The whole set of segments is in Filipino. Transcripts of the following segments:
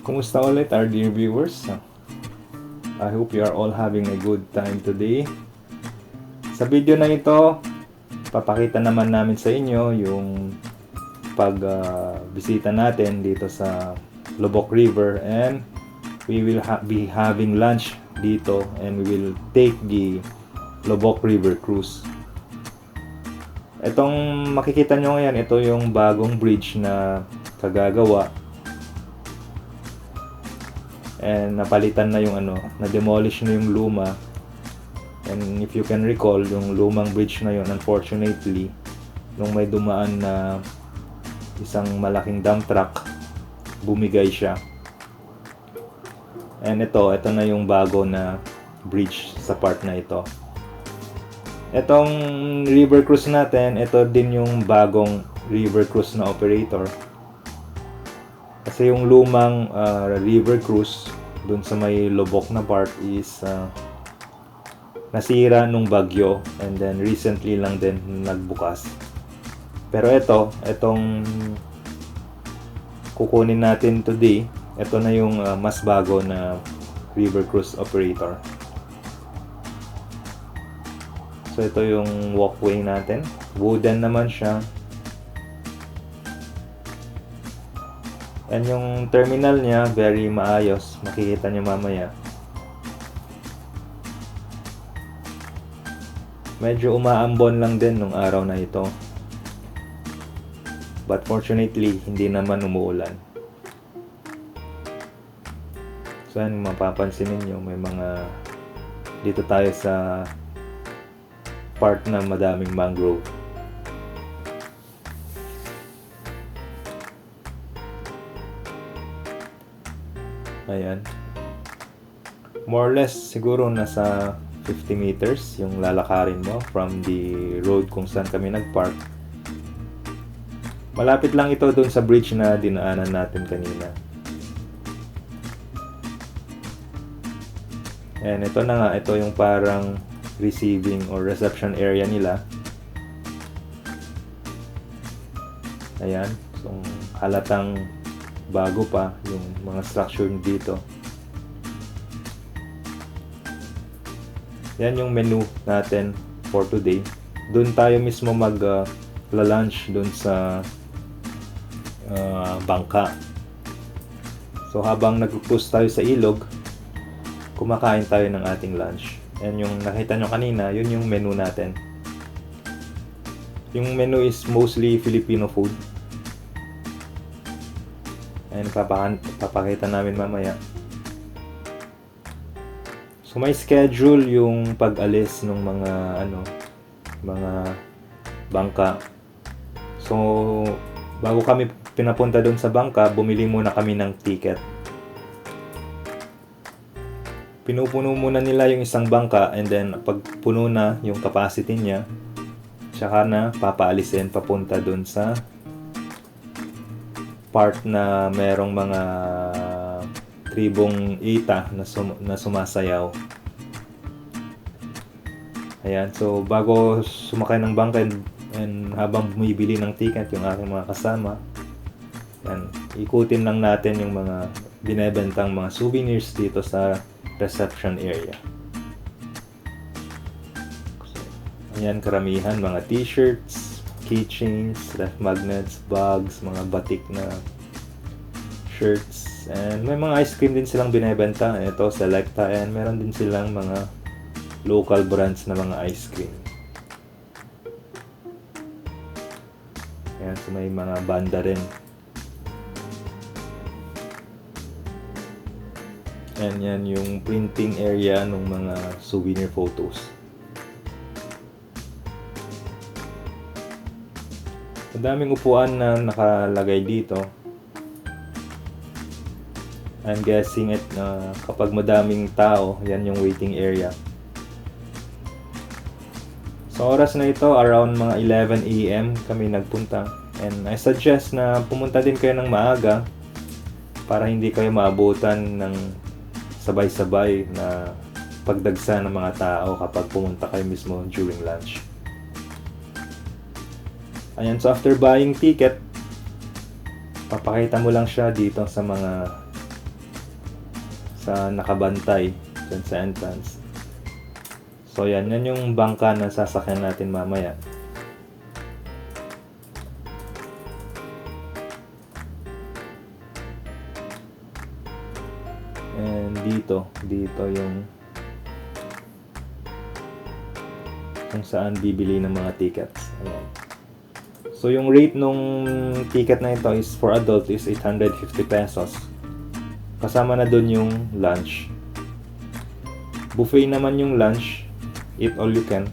Kumusta ulit our dear viewers? I hope you are all having a good time today. Sa video na ito, papakita naman namin sa inyo yung pagbisita natin dito sa Lubok River, and we will be having lunch dito, and we will take the Lubok River cruise. Itong makikita nyo ngayon, ito yung bagong bridge na kagagawa. And napalitan na yung na-demolish na yung luma. And if you can recall, yung lumang bridge na yun, unfortunately, nung may dumaan na isang malaking dump truck, bumigay siya. And ito na yung bago na bridge sa part na ito. Itong river cruise natin, ito din yung bagong river cruise na operator. Kasi yung lumang river cruise dun sa may Lubok na part is nasira nung bagyo, and then recently lang din nagbukas. Pero itong kukunin natin today, ito na yung mas bago na river cruise operator. So ito yung walkway natin, wooden naman siya. And yung terminal niya, very maayos. Makikita niyo mamaya. Medyo umaambon lang din nung araw na ito. But fortunately, hindi naman umuulan. So yan, mapapansin niyo, may mga dito tayo sa part na madaming mangrove. Ayan. More or less, siguro nasa 50 meters yung lalakarin mo from the road kung saan kami nagpark. Malapit lang ito doon sa bridge na dinaanan natin kanina. And ito na nga, ito yung parang receiving or reception area nila. Ayan. So, halatang bago pa yung mga structure dito. Yan yung menu natin for today. Doon tayo mismo lunch doon sa bangka. So habang nag-cruise tayo sa ilog, kumakain tayo ng ating lunch. And yung nakita nyo kanina, yun yung menu natin. Yung menu is mostly Filipino food. And papakita namin mamaya. So may schedule yung pag-alis ng mga bangka. So bago kami pinapunta doon sa bangka, bumili muna kami ng ticket. Pinupuno muna nila yung isang bangka, and then pag puno na yung capacity niya, tsaka na papaalisin papunta doon sa part na merong mga tribong Ita na sumasayaw. Ayan, so bago sumakay ng bangka and habang bumibili ng ticket yung aking mga kasama, yan, ikutin lang natin yung mga binebentang mga souvenirs dito sa reception area. So, ayan, karamihan mga t-shirts, keychains, ref magnets, bags, mga batik na shirts, and may mga ice cream din silang binebenta. Ito, Selecta, and meron din silang mga local brands na mga ice cream. Ayan, so may mga banda rin. And yan yung printing area ng mga souvenir photos. Madaming upuan na nakalagay dito. I'm guessing kapag madaming tao, yan yung waiting area. Sa oras na ito, around mga 11 AM kami nagpunta. And I suggest na pumunta din kayo ng maaga para hindi kayo maabutan ng sabay-sabay na pagdagsa ng mga tao kapag pumunta kayo mismo during lunch. Ayan, so after buying ticket, papakita mo lang siya dito sa mga sa nakabantay dyan sa entrance. So yan yung bangka na sasakyan natin mamaya. And dito yung kung saan bibili ng mga tickets. Ayan. So yung rate nung ticket na ito is for adult is 850 pesos. Kasama na dun yung lunch. Buffet naman yung lunch. Eat all you can.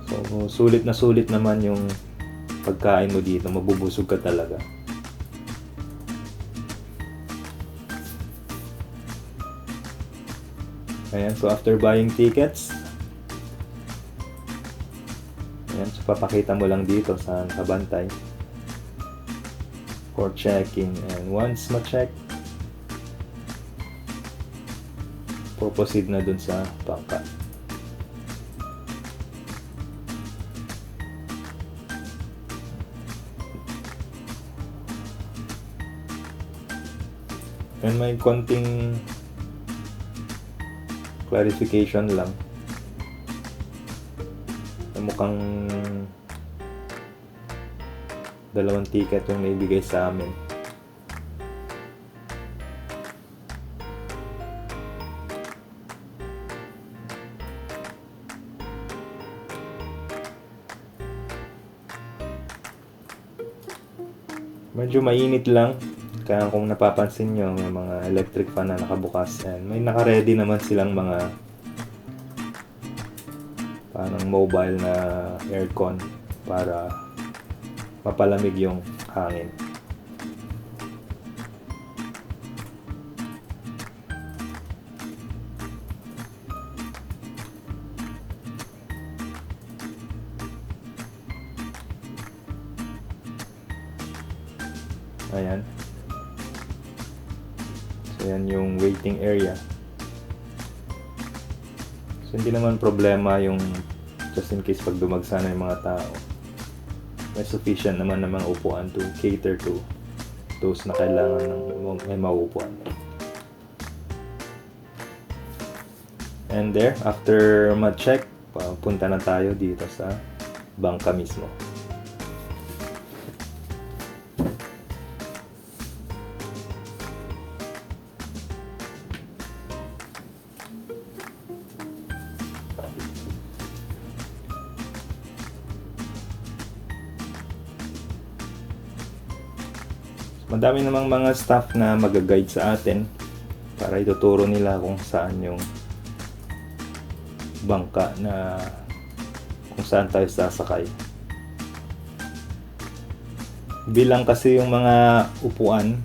So sulit naman yung pagkain mo dito. Mabubusog ka talaga. Ayan, so after buying tickets, ayan, so papakita mo lang dito sa nakabantay for checking. And once ma-check, proceed na dun sa bangka. And may konting clarification lang. Mukhang 2 ticket yung naibigay sa amin. Medyo mainit lang. Kaya kung napapansin nyo, may mga electric fan na nakabukas. And may naka-ready naman silang mga parang mobile na aircon para mapalamig yung hangin. Ayan. So, yan yung waiting area. So, hindi naman problema yung just in case pag dumagsa na yung mga tao. May sufficient naman ng mga upuan to cater to those na kailangan ng may mauupuan. And there, after ma-check, punta na tayo dito sa bangka mismo. Madami namang mga staff na mag-guide sa atin para ituturo nila kung saan yung bangka na kung saan tayo sasakay. Bilang kasi yung mga upuan,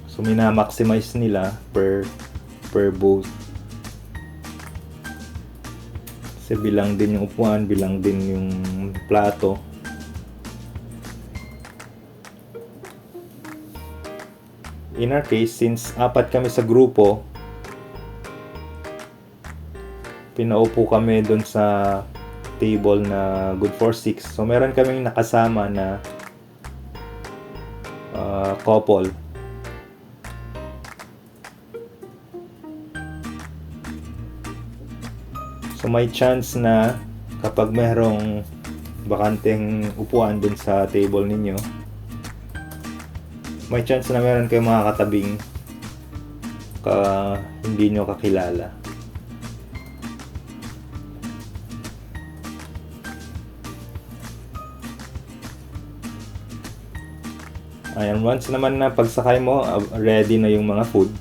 so mina-maximize nila per boat. Kasi bilang din yung upuan, bilang din yung plato. In our case, since 4 kami sa grupo, pinaupo kami dun sa table na good for 6. So meron kaming nakasama na couple. So may chance na kapag merong bakanteng upuan dun sa table ninyo, may chance na meron kayong mga katabing hindi nyo kakilala. Ayan, once naman na pagsakay mo, ready na yung mga food.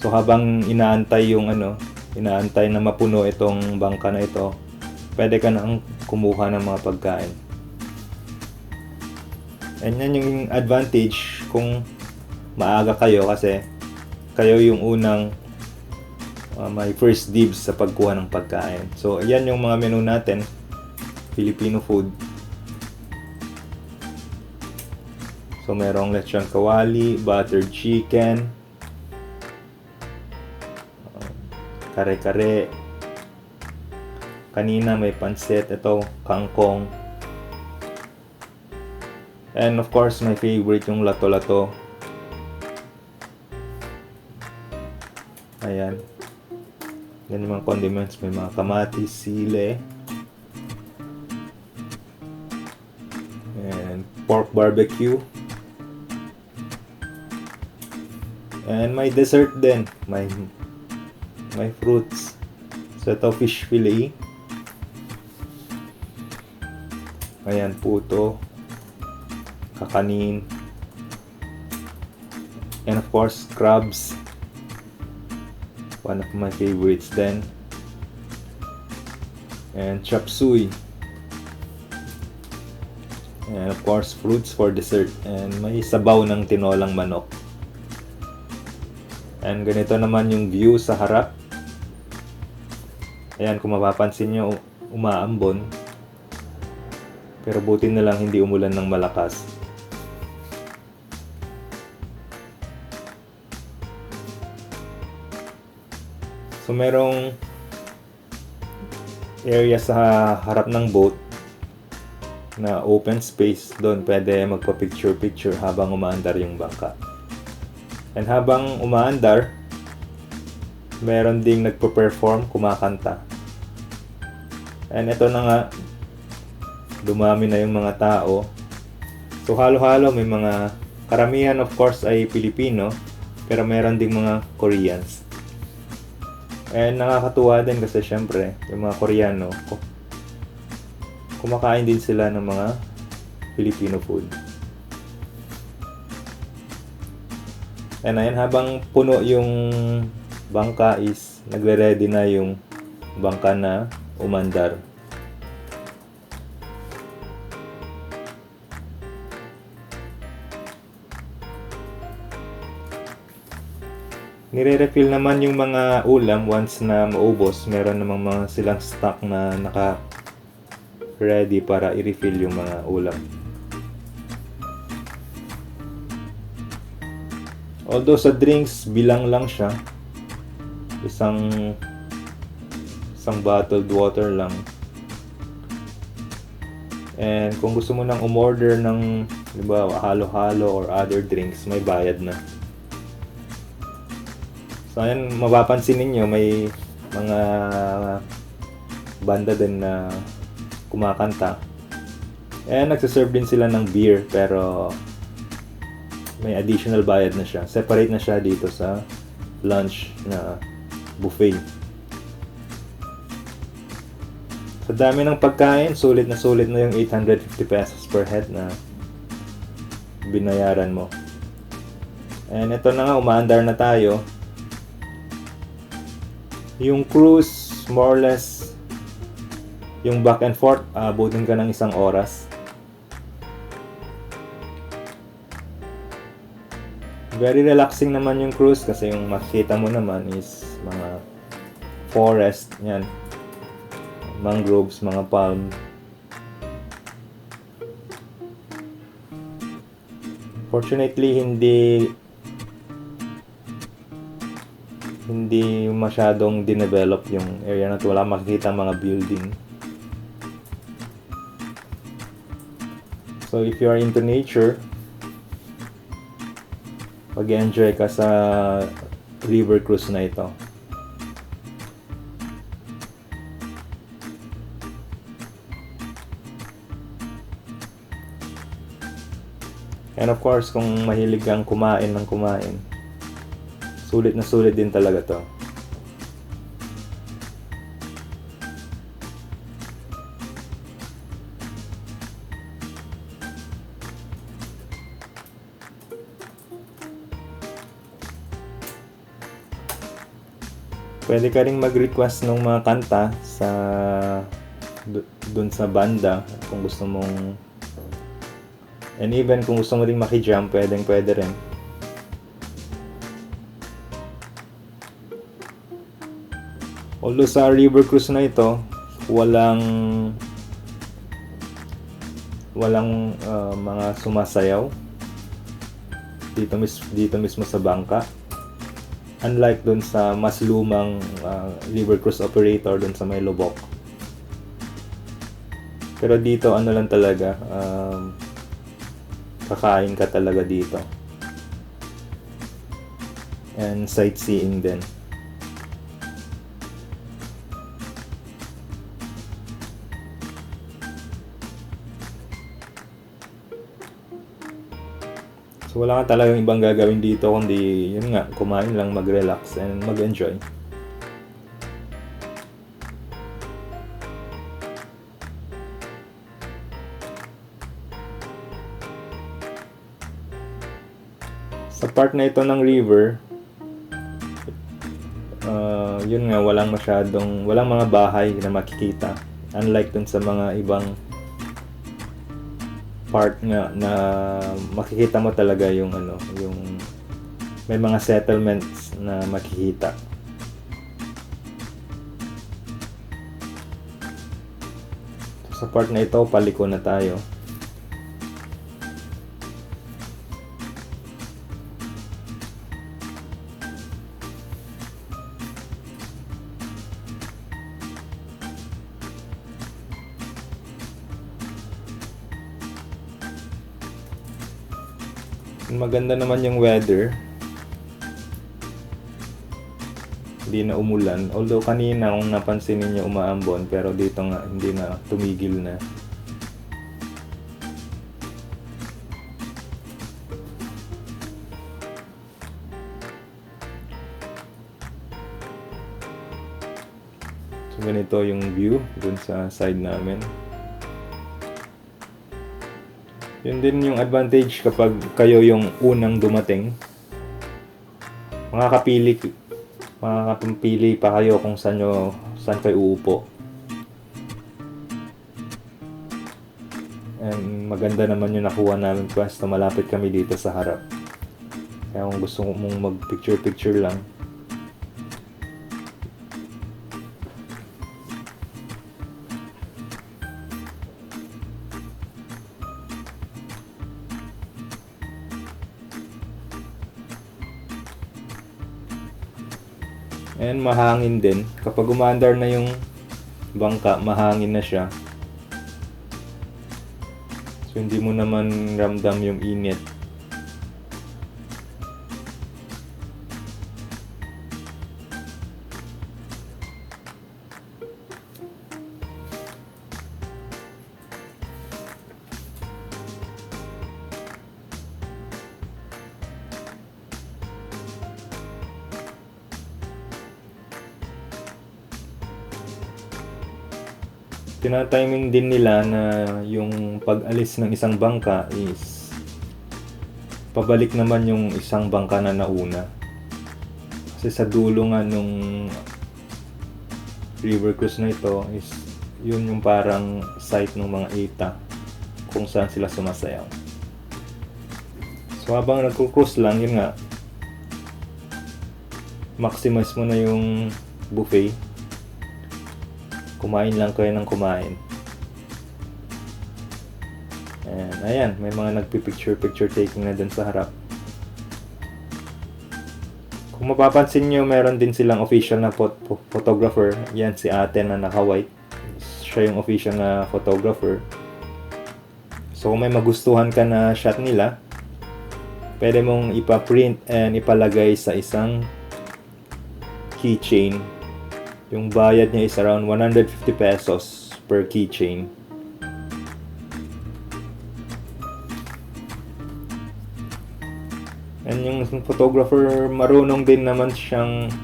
So habang inaantay na mapuno itong bangka na ito, pwede ka nang kumuha ng mga pagkain. And yan yung advantage kung maaga kayo kasi kayo yung unang may first dibs sa pagkuha ng pagkain. So yan yung mga menu natin, Filipino food. So merong lechon kawali, buttered chicken, kare-kare. Kanina may pansit, ito kangkong. And of course, my favorite yung lato-lato. Ayan. Yan yung mga condiments. May mga kamatis, sile, and pork barbecue. And may dessert din. May fruits. So ito, fish fillet. Ayan, puto, kakanin, and of course, crabs. One of my favorites then. And chop suey. And of course, fruits for dessert. And may sabaw ng tinolang manok. And ganito naman yung view sa harap. Ayan, kung mapapansin nyo, umaambon. Pero buti na lang hindi umulan ng malakas. So merong area sa harap ng boat na open space. Doon pwede magpa-picture-picture habang umaandar yung bangka. And habang umaandar, meron ding nagpo-perform, kumakanta. And ito na nga, dumami na yung mga tao. So halo-halo, may mga karamihan of course ay Pilipino, pero meron ding mga Koreans. And nakakatuwa din kasi syempre, yung mga Koreano, kumakain din sila ng mga Filipino food. And ayan, habang puno yung bangka is nagre-ready na yung bangka na umandar. Nire-refill naman yung mga ulam once na maubos. Meron namang mga silang stock na naka-ready para i-refill yung mga ulam. Although sa drinks, bilang lang siya. Isang bottled water lang. And kung gusto mo nang umorder ng, diba, halo-halo or other drinks, may bayad na. So ayan, mapapansin ninyo, may mga banda din na kumakanta. And nagsaserve din sila ng beer, pero may additional bayad na siya. Separate na siya dito sa lunch na buffet. Sa dami ng pagkain, sulit na yung 850 pesos per head na binayaran mo. And ito na nga, umaandar na tayo. Yung cruise, more or less, yung back and forth, abutin ka ng 1 oras. Very relaxing naman yung cruise kasi yung makikita mo naman is mga forest, yan, mangroves, mga palm. Fortunately, hindi masyadong dinevelop yung area na to. Wala makikita mga building. So if you are into nature, mag-enjoy ka sa river cruise na ito. And of course, kung mahilig kang kumain, sulit na sulit din talaga to. Pwede ka ring mag-request ng mga kanta sa dun sa banda kung gusto mong, and even kung gusto mo ring maki-jump, pwede rin. Although sa river cruise na ito, walang mga sumasayaw dito mismo sa bangka. Unlike dun sa mas lumang river cruise operator dun sa may Lubok. Pero dito ano lang talaga, kakain ka talaga dito. And sightseeing din. So wala ka talagang ibang gagawin dito kundi yun nga, kumain lang, mag-relax and mag-enjoy. Sa part na ito ng river, yun nga, walang mga bahay na makikita. Unlike dun sa mga ibang part nga na makikita mo talaga yung may mga settlements na makikita. Sa part na ito, paliko na tayo. Maganda naman yung weather. Hindi na umulan. Although kanina kung napansin niyo umaambon, pero dito nga hindi na, tumigil na. So ganito yung view dun sa side namin. Yun din yung advantage kapag kayo yung unang dumating. Makakapili pa kayo kung saan kayo uupo. And maganda naman yung nakuha namin pwesto, malapit kami dito sa harap. Kaya kung gusto mong mag-picture lang, and mahangin din. Kapag umaandar na yung bangka, mahangin na siya. So hindi mo naman ramdam yung init. Tinatiming din nila na yung pag-alis ng isang bangka is pabalik naman yung isang bangka na nauna. Kasi sa dulo nga nung river cruise na ito is yun yung parang site ng mga ETA kung saan sila sumasayaw. So habang nagko-cruise lang, yun nga, maximize mo na yung buffet. Kumain lang kayo ng kumain. And ayan, may mga nagpipicture taking na dun sa harap. Kung mapapansin nyo, meron din silang official na photographer. Yan si ate na naka-white. Siya yung official na photographer. So kung may magustuhan ka na shot nila, pwede mong ipa-print and ipalagay sa isang keychain. Yung bayad niya is around 150 pesos per keychain. And yung photographer, marunong din naman siyang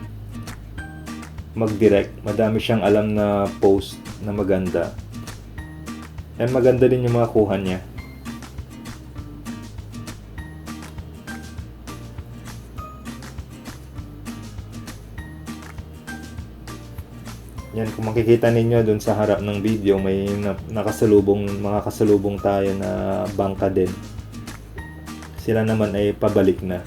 mag-direct. Madami siyang alam na post na maganda. And maganda din yung mga kuha niya. Yan, kung makikita ninyo dun sa harap ng video, may mga kasalubong tayo na bangka din. Sila naman ay pabalik na.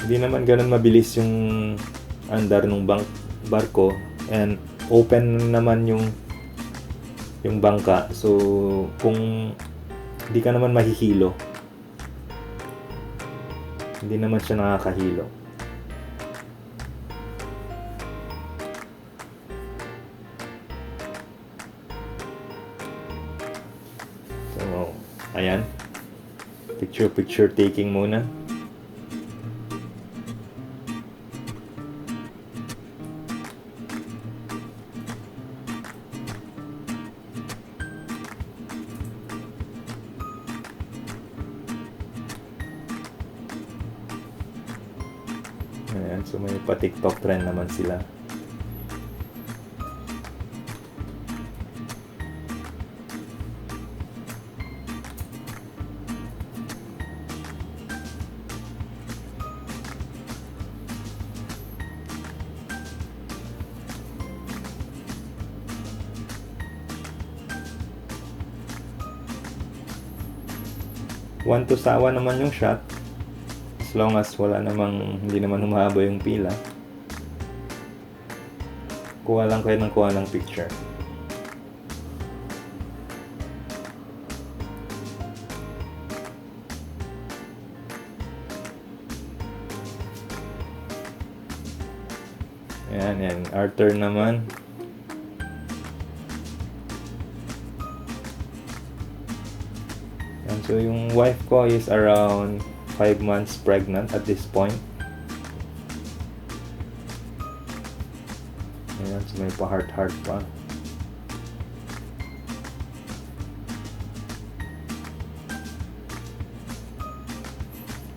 Hindi naman ganun mabilis yung andar ng barko, and open naman yung bangka. So kung hindi ka naman mahihilo, hindi naman siya nakakahilo. So ayan, picture taking muna. Ayan, so may pa-TikTok trend naman sila. One to sawa naman yung shot. As long as hindi naman humahaba yung pila. Kuha lang kayo ng kuha ng picture. Ayan. Our turn naman. So yung wife ko is around 5 months pregnant at this point. Ayan, so may pa-heart pa.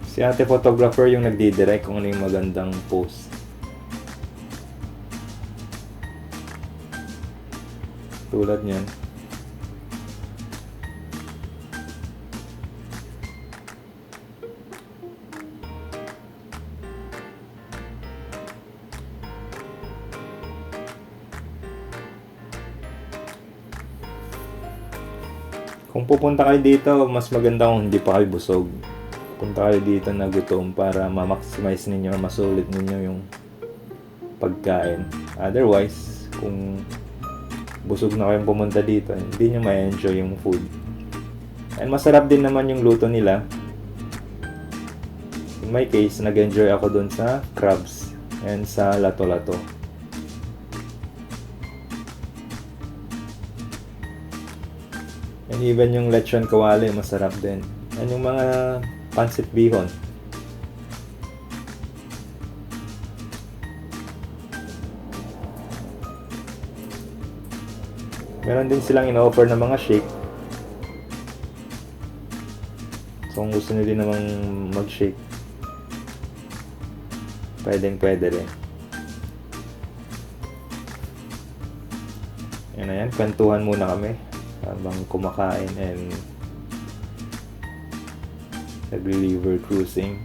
Si ate photographer yung nagdi-direct kung ano yung magandang post. Tulad niyan. Kung pupunta kayo dito, mas maganda kung hindi pa kayo busog. Punta kayo dito na gutom para ma-maximize ninyo or masulit ninyo yung pagkain. Otherwise, kung busog na kayong pumunta dito, hindi nyo ma-enjoy yung food. And masarap din naman yung luto nila. In my case, nag-enjoy ako dun sa crabs and sa lato-lato. And even yung lechon kawali, masarap din. And yung mga pancit bihon. Meron din silang in-offer na mga shake. So kung gusto nyo din namang mag-shake, pwede rin. Ayan, kwentuhan muna kami habang kumakain and nag-river cruising.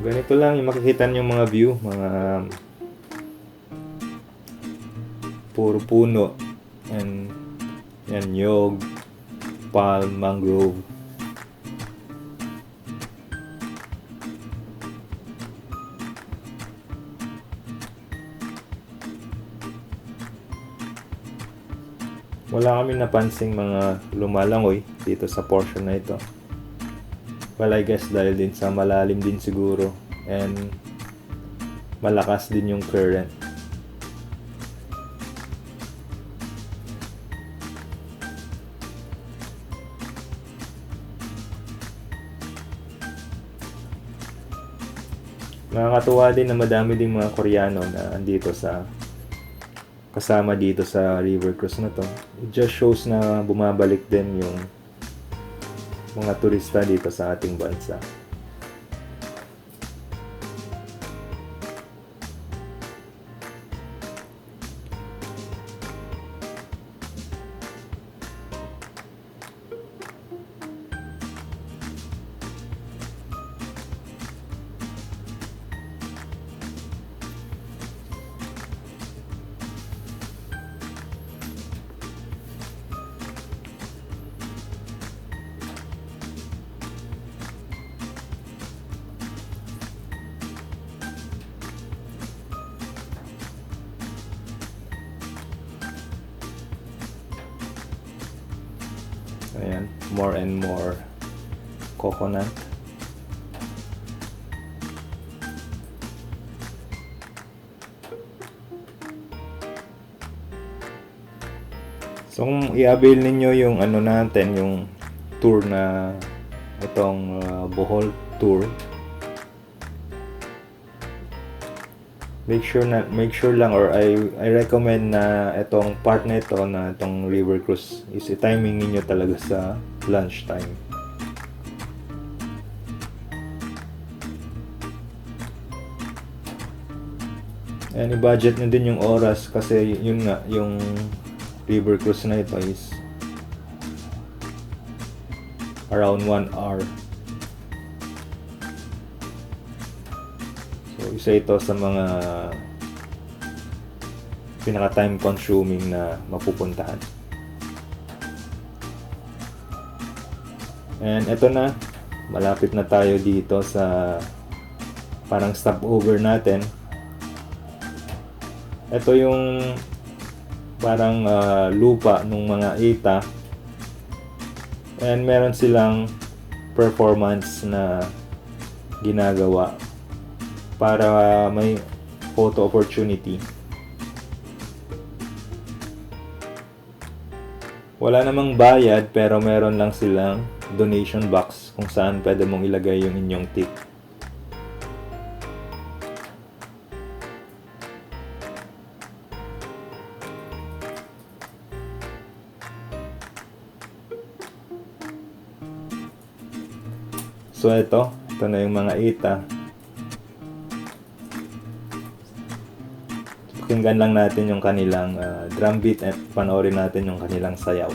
Ganito lang yung makikita nyo mga view, mga puro puno and yan, nyog, palm, mangrove. Wala kami napansing mga lumalangoy dito sa portion na ito. Well, I guess dahil din sa malalim din siguro and malakas din yung current. Nakakatuwa din na madami ding mga Koreano na andito kasama dito sa river cruise na to. It just shows na bumabalik din yung mga turista dito sa ating bansa. Ayan, more and more coconut. So kung i-avail ninyo yung ano natin, yung tour na itong Bohol tour, make sure lang, or I recommend na itong part na ito, na itong river cruise, is i-timing niyo talaga sa lunch time. And i-budget nyo din yung oras, kasi yun nga, yung river cruise na ito is around 1 hour. So isa ito sa mga pinaka time consuming na mapupuntahan. And ito na, malapit na tayo dito sa parang stopover natin. Ito yung parang lupa ng mga Eta, and meron silang performance na ginagawa para may photo opportunity. Wala namang bayad, pero meron lang silang donation box kung saan pwede mong ilagay yung inyong tip. So ito na yung mga Eta. Pakinggan lang natin yung kanilang drum beat, at panoorin natin yung kanilang sayaw.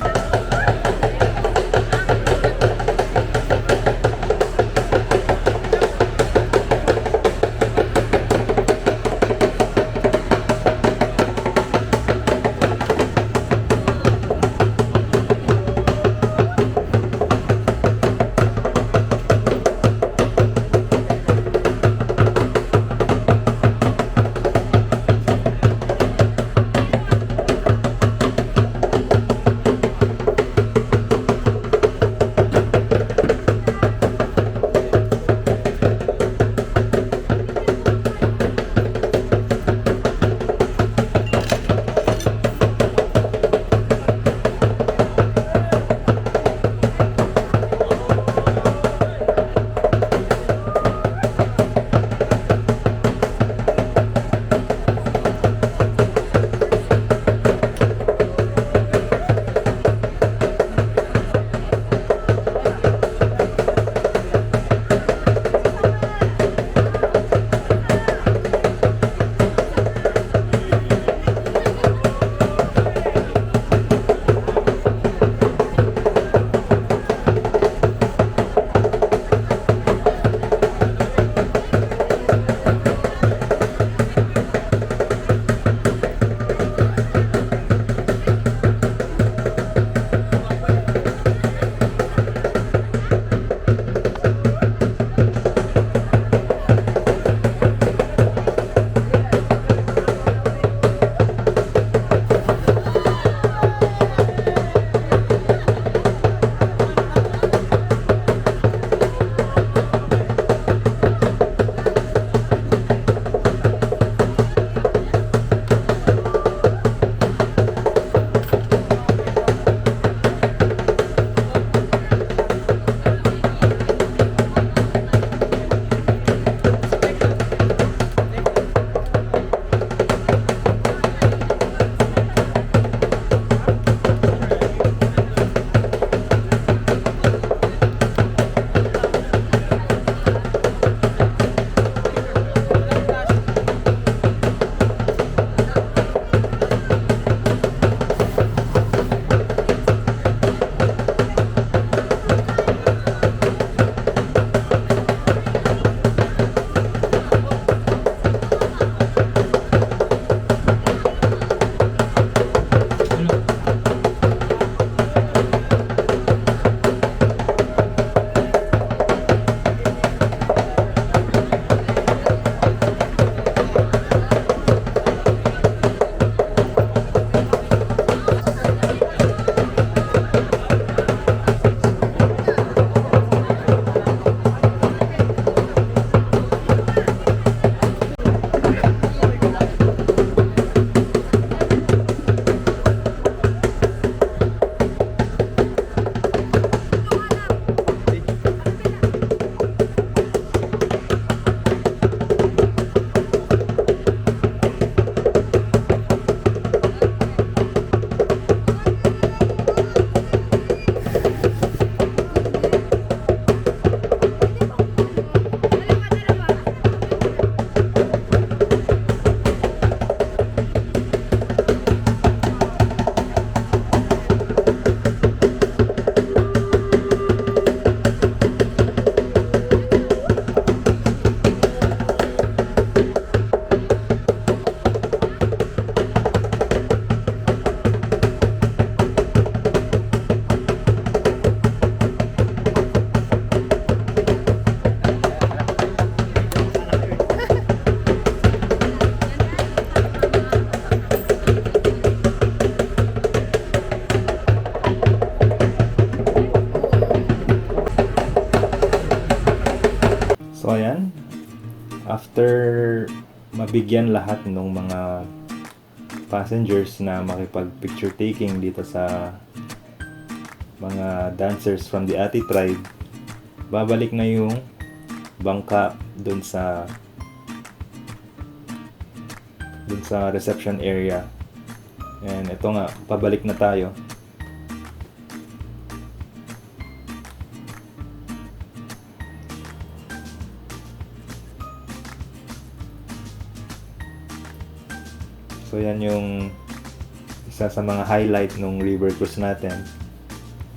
After mabigyan lahat ng mga passengers na makipag picture taking dito sa mga dancers from the Ati tribe, babalik na yung bangka dun sa reception area. And ito nga, pabalik na tayo. So yan yung isa sa mga highlight ng river cruise natin.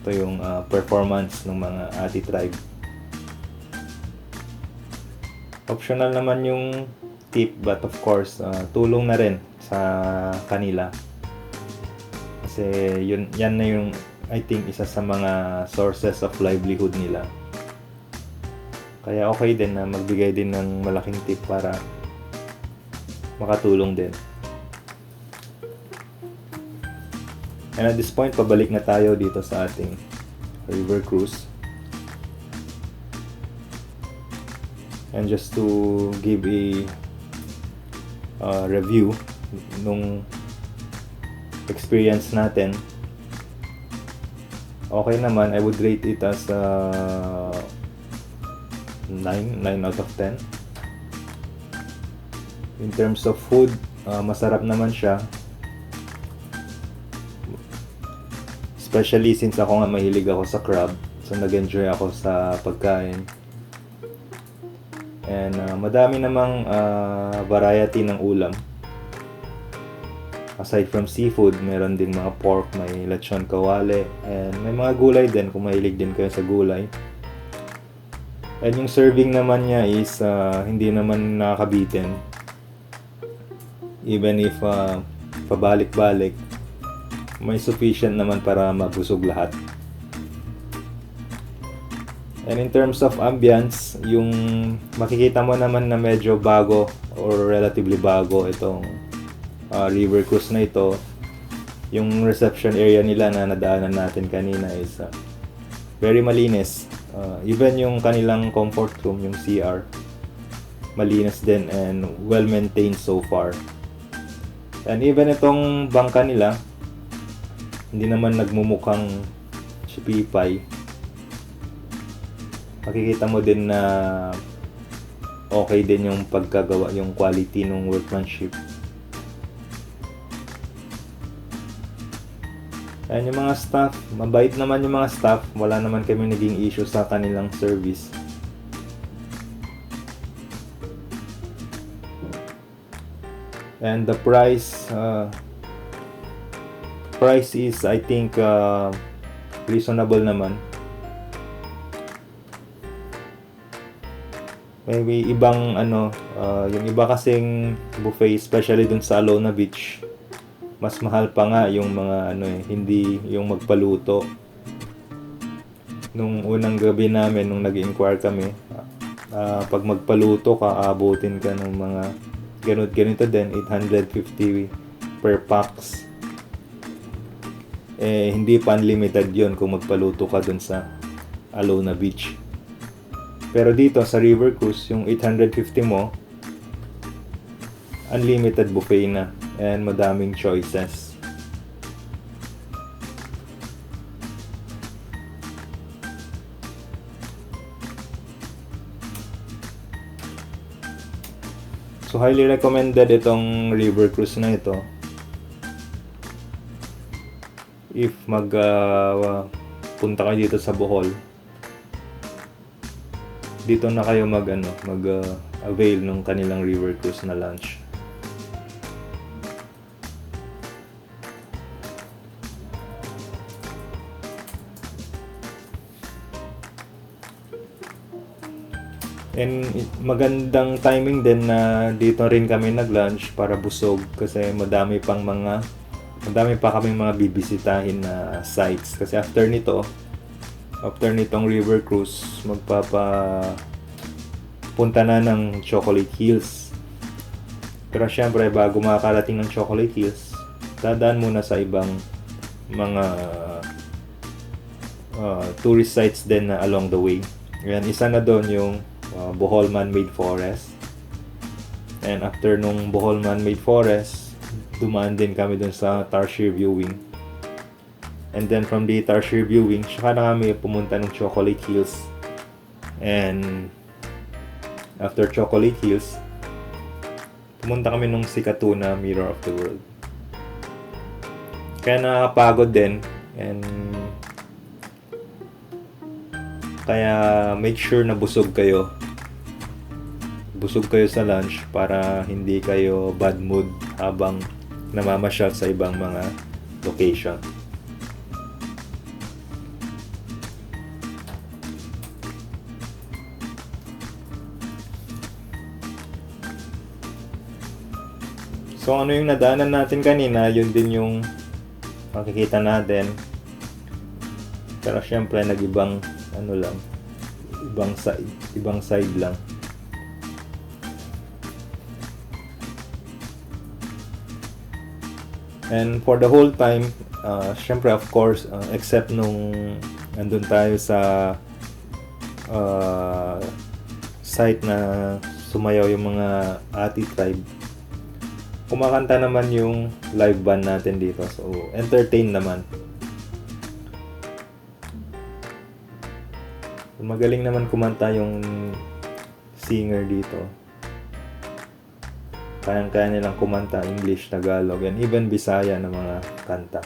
Ito yung performance ng mga Ati tribe. Optional naman yung tip, but of course tulong na rin sa kanila. Kasi yan na yung I think isa sa mga sources of livelihood nila. Kaya okay din na magbigay din ng malaking tip para makatulong din. And at this point, pabalik na tayo dito sa ating river cruise. And just to give a review nung experience natin, okay naman. I would rate it as 9 out of 10. In terms of food, masarap naman siya. Especially since ako nga mahilig ako sa crab, so nag-enjoy ako sa pagkain. And madami namang variety ng ulam. Aside from seafood, meron din mga pork, may lechon kawale, and may mga gulay din kung mahilig din kayo sa gulay. And yung serving naman niya is hindi naman nakakabitin. Even if pabalik-balik, may sufficient naman para mabusog lahat. And in terms of ambience, yung makikita mo naman na medyo bago or relatively bago itong river cruise na ito. Yung reception area nila na nadaanan natin kanina is very malinis. Even yung kanilang comfort room, yung CR, malinis din and well maintained so far. And even itong bangka nila, hindi naman nagmumukhang chipipay. Makikita mo din na okay din yung pagkagawa, yung quality ng workmanship. And yung mga staff, mabait naman yung mga staff. Wala naman kami naging issue sa kanilang service. And the price is I think reasonable naman. Maybe ibang yung iba kasing buffet, especially dun sa Alona Beach, mas mahal pa nga yung mga hindi yung magpaluto. Nung unang gabi namin, nung nag-inquire kami, pag magpaluto ka, abutin ka ng mga ganito din, 850 per pax. Hindi pa unlimited yon kung magpaluto ka dun sa Alona Beach. Pero dito sa river cruise, yung 850 mo, unlimited buffet na and madaming choices. So highly recommended itong river cruise na ito. If punta kayo dito sa Bohol, dito na kayo avail ng kanilang river cruise na lunch. And magandang timing din na dito rin kami nag-lunch para busog, kasi madami pa kaming mga bibisitahin na sites. Kasi after nitong river cruise, punta na ng Chocolate Hills. Pero syempre, bago makakarating ng Chocolate Hills, dadaan muna sa ibang mga tourist sites din na along the way. Yan, isa na doon yung Bohol Man-Made Forest. And after nung Bohol Man-Made Forest, dumaan din kami dun sa Tarsier Viewing. And then from the Tarsier Viewing, saka na kami pumunta ng Chocolate Hills. And after Chocolate Hills, pumunta kami nung Sikatuna Mirror of the World. Kaya nakakapagod din. And kaya make sure na busog kayo sa lunch para hindi kayo bad mood habang namamasyal sa ibang mga location. So ano yung nadaanan natin kanina, yun din yung makikita natin. Pero syempre nag-ibang ibang side lang. And for the whole time, syempre of course, except nung andun tayo sa site na sumayaw yung mga Ati tribe, kumakanta naman yung live band natin dito. So, entertain naman. Magaling naman kumanta yung singer dito. Kayang-kaya nilang kumanta English, Tagalog, and even Bisaya na mga kanta.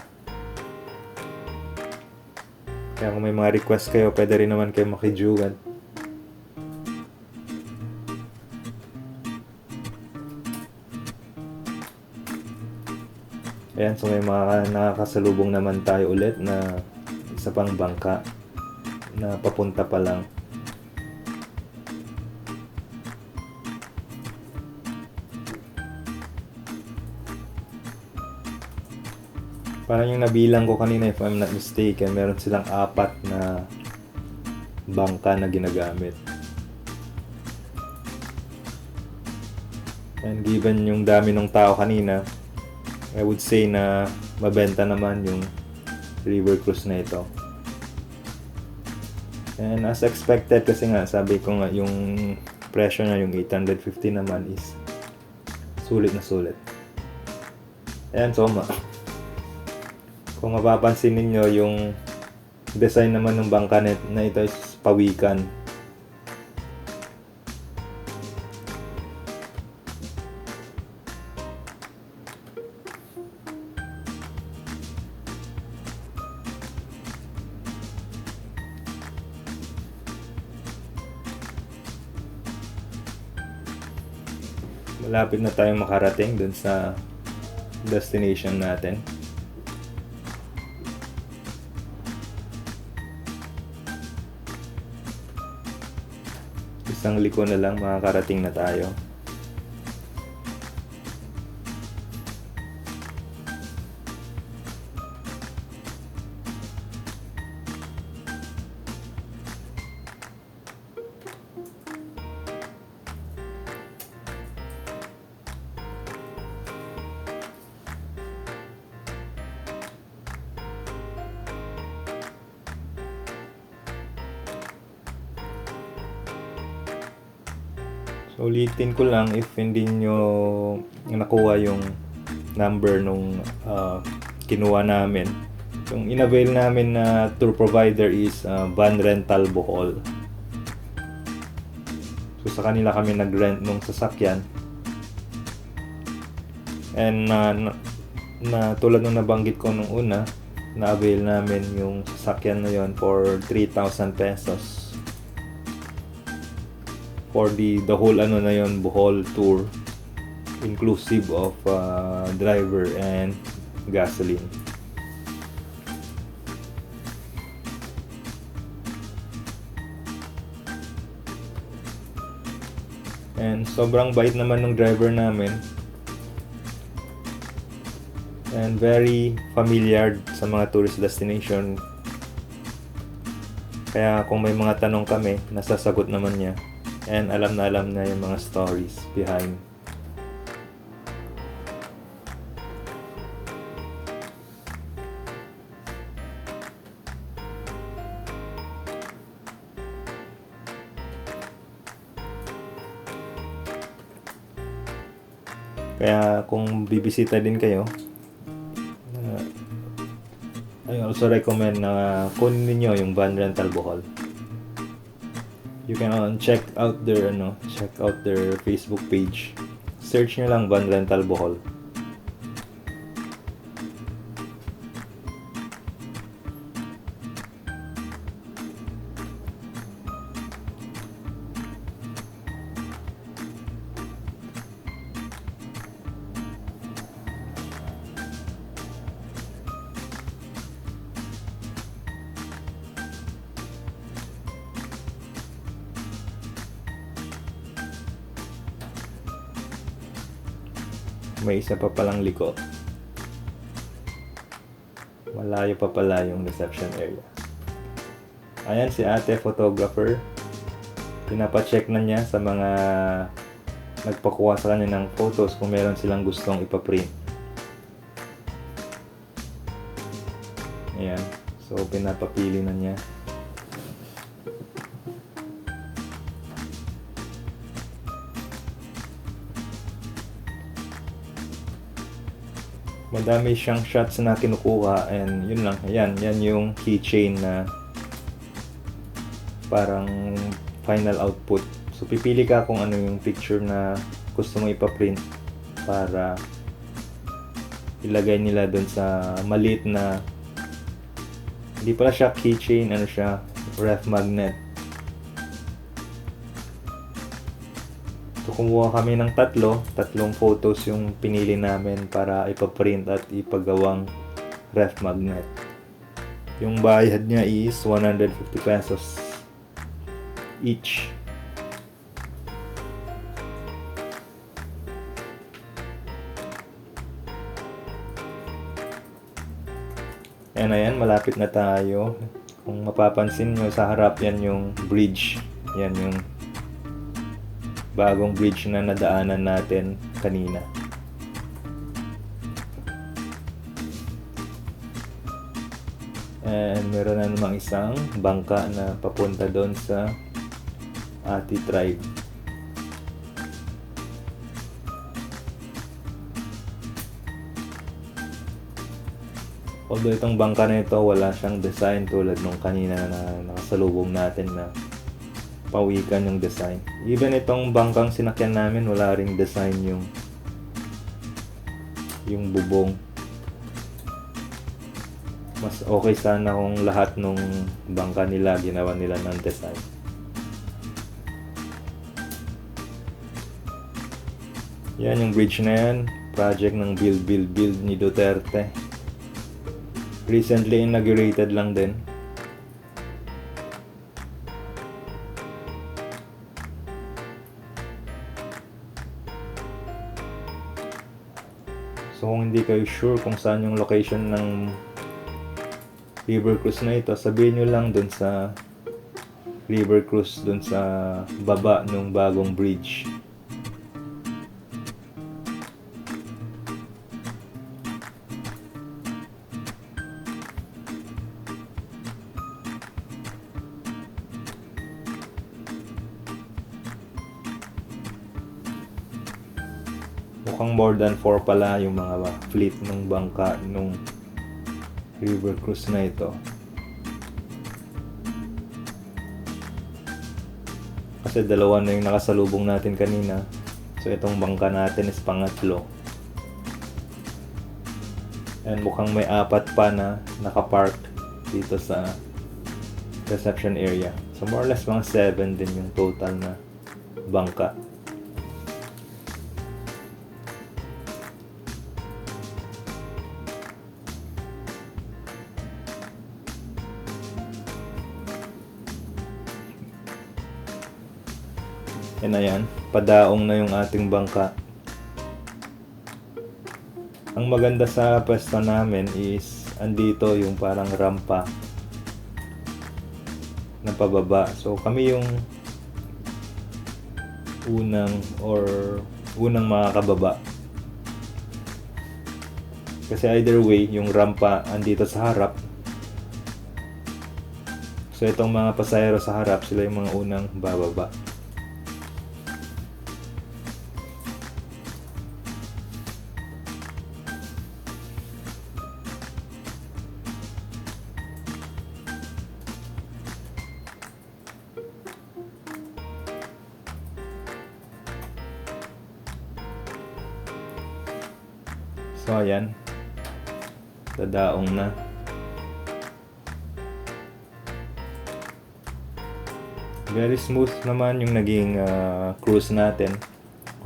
Kaya kung may mga request kayo, pwede rin naman kayo makijugan. Ayan, so may mga nakakasalubong naman tayo ulit na isa pang bangka na papunta pa lang. Parang yung nabilang ko kanina, if I'm not mistaken, meron silang 4 na bangka na ginagamit. And given yung dami ng tao kanina, I would say na mabenta naman yung river cruise na ito. And as expected, kasi nga sabi ko nga yung presyo na yung 850 naman is sulit na sulit. Ayan, so kung mapapansin ninyo yung design naman ng bangka na ito is pawikan. Malapit na tayong makarating dun sa destination natin. Isang liko na lang, makakarating na tayo. So, ulitin ko lang if hindi nyo nakuha yung number nung kinuha namin. Yung in-avail namin na tour provider is Van Rental Bohol. So, sa kanila kami nag-rent nung sasakyan. And na tulad nung nabanggit ko nung una, na-avail namin yung sasakyan na yon for 3,000 pesos. For the whole na yon, Bohol tour, inclusive of driver and gasoline. And sobrang bait naman ng driver namin. And very familiar sa mga tourist destination. Kaya kung may mga tanong kami, nasasagot naman niya. And alam na yung mga stories behind. Kaya kung bibisita din kayo, I also recommend na kunin niyo yung van rental Bohol. You can check out their Facebook page. Search nyo lang van rental Bohol. May isa pa palang liko. Malayo pa pala yung reception area. Ayan si ate photographer. Pinapacheck na niya sa mga nagpakuha sa kanya ng photos kung meron silang gustong ipaprint. Ayan. So pinapapili na niya. Madami siyang shots na kinukuha and yun lang, yan yung keychain na parang final output. So pipili ka kung ano yung picture na gusto mo ipaprint para ilagay nila doon sa maliit na, hindi pala siya keychain, ano siya, ref magnet. So kumuha kami ng tatlong photos yung pinili namin para ipaprint at ipagawang ref magnet. Yung bayad niya is 150 pesos each. And ayan, malapit na tayo. Kung mapapansin nyo, sa harap yan yung bridge. Yan yung bagong bridge na nadaanan natin kanina. And meron na namang isang bangka na papunta doon sa Ati Tribe. Although itong bangka na ito, wala siyang design tulad nung kanina na nakasalubong natin na pawikan yung design. Even itong bangkang sinakyan namin, wala ring design yung bubong. Mas okay sana kung lahat nung bangka nila ginawa nila ng design. Yan yung bridge na yan, project ng Build ni Duterte. Recently inaugurated lang din. So kung hindi kayo sure kung saan yung location ng river cruise na ito, sabihin nyo lang dun sa river cruise dun sa baba nung bagong bridge. Mukhang more than 4 pala yung mga fleet ng bangka nung river cruise na ito. Kasi dalawa na yung nakasalubong natin kanina. So itong bangka natin is pangatlo. And mukhang may 4 pa na nakapark dito sa reception area. So more or less mga 7 din yung total na bangka. And ayan, padaong na yung ating bangka. Ang maganda sa pwesto namin is andito yung parang rampa na pababa. So kami yung unang makakababa. Kasi either way, yung rampa andito sa harap. So itong mga pasahero sa harap, sila yung mga unang bababa. So ayan, dadaong na. Very smooth naman yung naging cruise natin.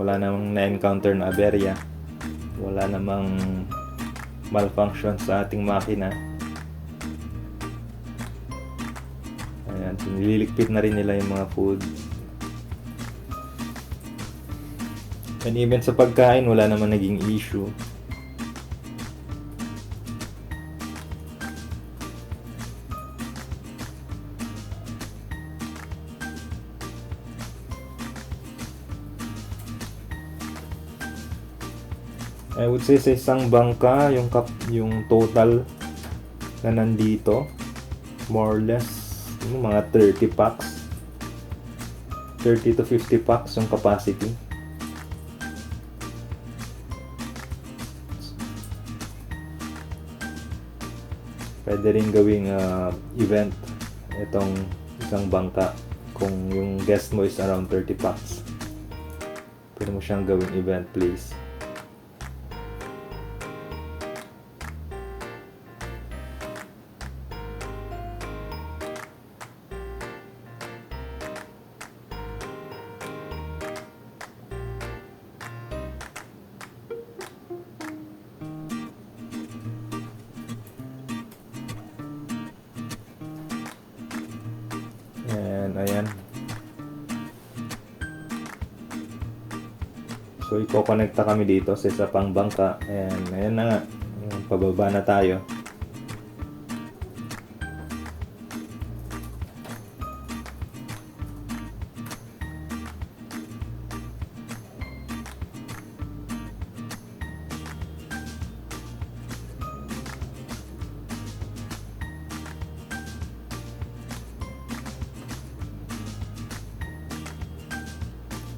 Wala namang na-encounter na aberya. Wala namang malfunction sa ating makina. Ayan, nililigpit na rin nila yung mga food. And even sa pagkain, wala naman naging issue. I would say sa isang bangka, yung total na nandito, more or less, mga 30 packs. 30 to 50 packs yung capacity. Pwede rin gawing event itong isang bangka kung yung guest mo is around 30 packs. Pwede mo siyang gawing event place. And ayan. So i-connecta kami dito sa isa pang bangka. And ayan na nga. Pababa na tayo.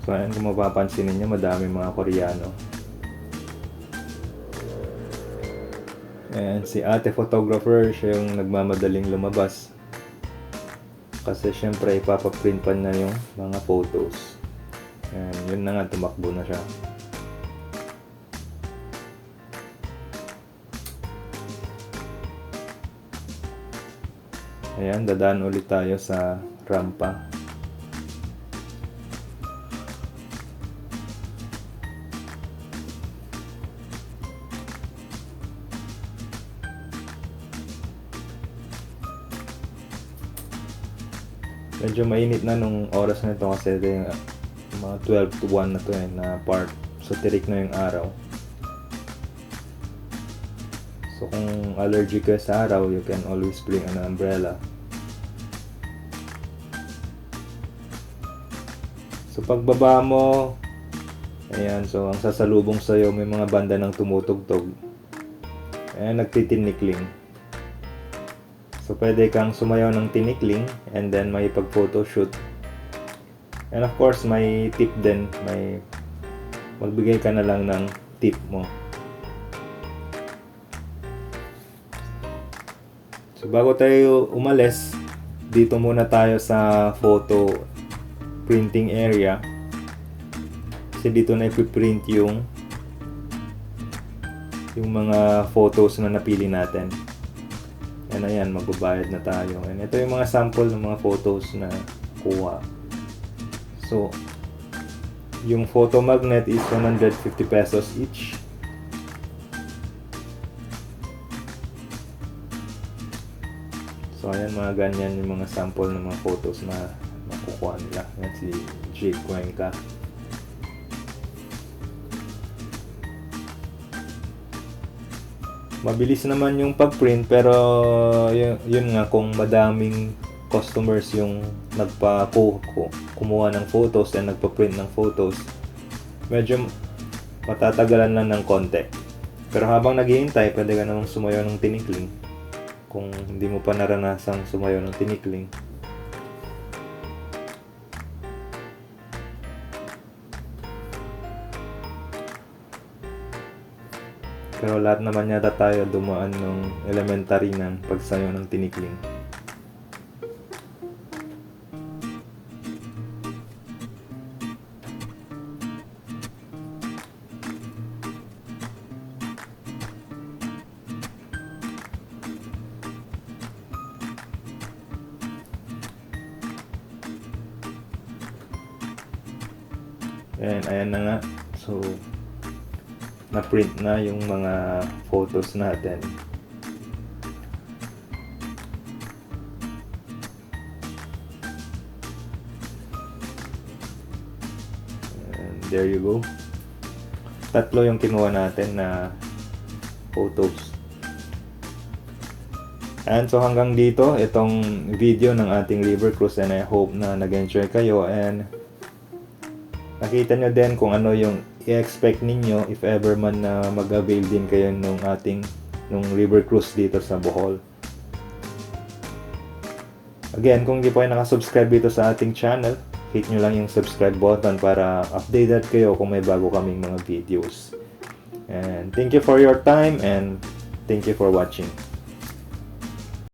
So ayan, kung mapapansin ninyo, madami mga Koreano. And si ate photographer, siya yung nagmamadaling lumabas. Kasi syempre ipapaprint pa na yung mga photos. And yun na nga, tumakbo na siya. Ayan, dadaan ulit tayo sa rampa. Medyo mainit na nung oras na ito kasi mga 12 to 1 na to na part. So tirik na yung araw. So kung allergic ka sa araw, you can always bring an umbrella. So pagbaba mo, ayan, so ang sasalubong sa'yo, may mga banda ng tumutugtog. Ayan, nagtitinikling. So pwede kang sumayaw ng tinikling and then may pag-photoshoot. And of course, may tip din. May magbigay ka na lang ng tip mo. So bago tayo umalis, dito muna tayo sa photo printing area. Kasi dito na ipiprint yung mga photos na napili natin. And ayan, magbabayad na tayo. And ito yung mga sample ng mga photos na kuha. So, yung photo magnet is 150 pesos each. So, ayan, mga ganyan yung mga sample ng mga photos na makukuha nila. Yan si Jake Cuenca. Mabilis naman yung pag-print, pero yun nga, kung madaming customers yung kumuha ng photos and nagpa-print ng photos, medyo matatagalan lang ng konti. Pero habang naghihintay, pwede ka namang sumayaw ng tinikling kung hindi mo pa naranasang sumayaw ng tinikling. Pero lahat naman yata tayo dumaan ng elementary ng pagsayaw ng tinikling. And ayan na nga. So, na-print na yung mga photos natin. And there you go. Tatlo yung kinuha natin na photos. And so hanggang dito, itong video ng ating river cruise, and I hope na nag-enjoy kayo and nakita nyo din kung ano yung i-expect ninyo if ever man na mag-avail din kayo nung river cruise dito sa Bohol. Again, kung hindi pa kayo nakasubscribe dito sa ating channel, hit nyo lang yung subscribe button para updated kayo kung may bago kaming mga videos. And thank you for your time and thank you for watching.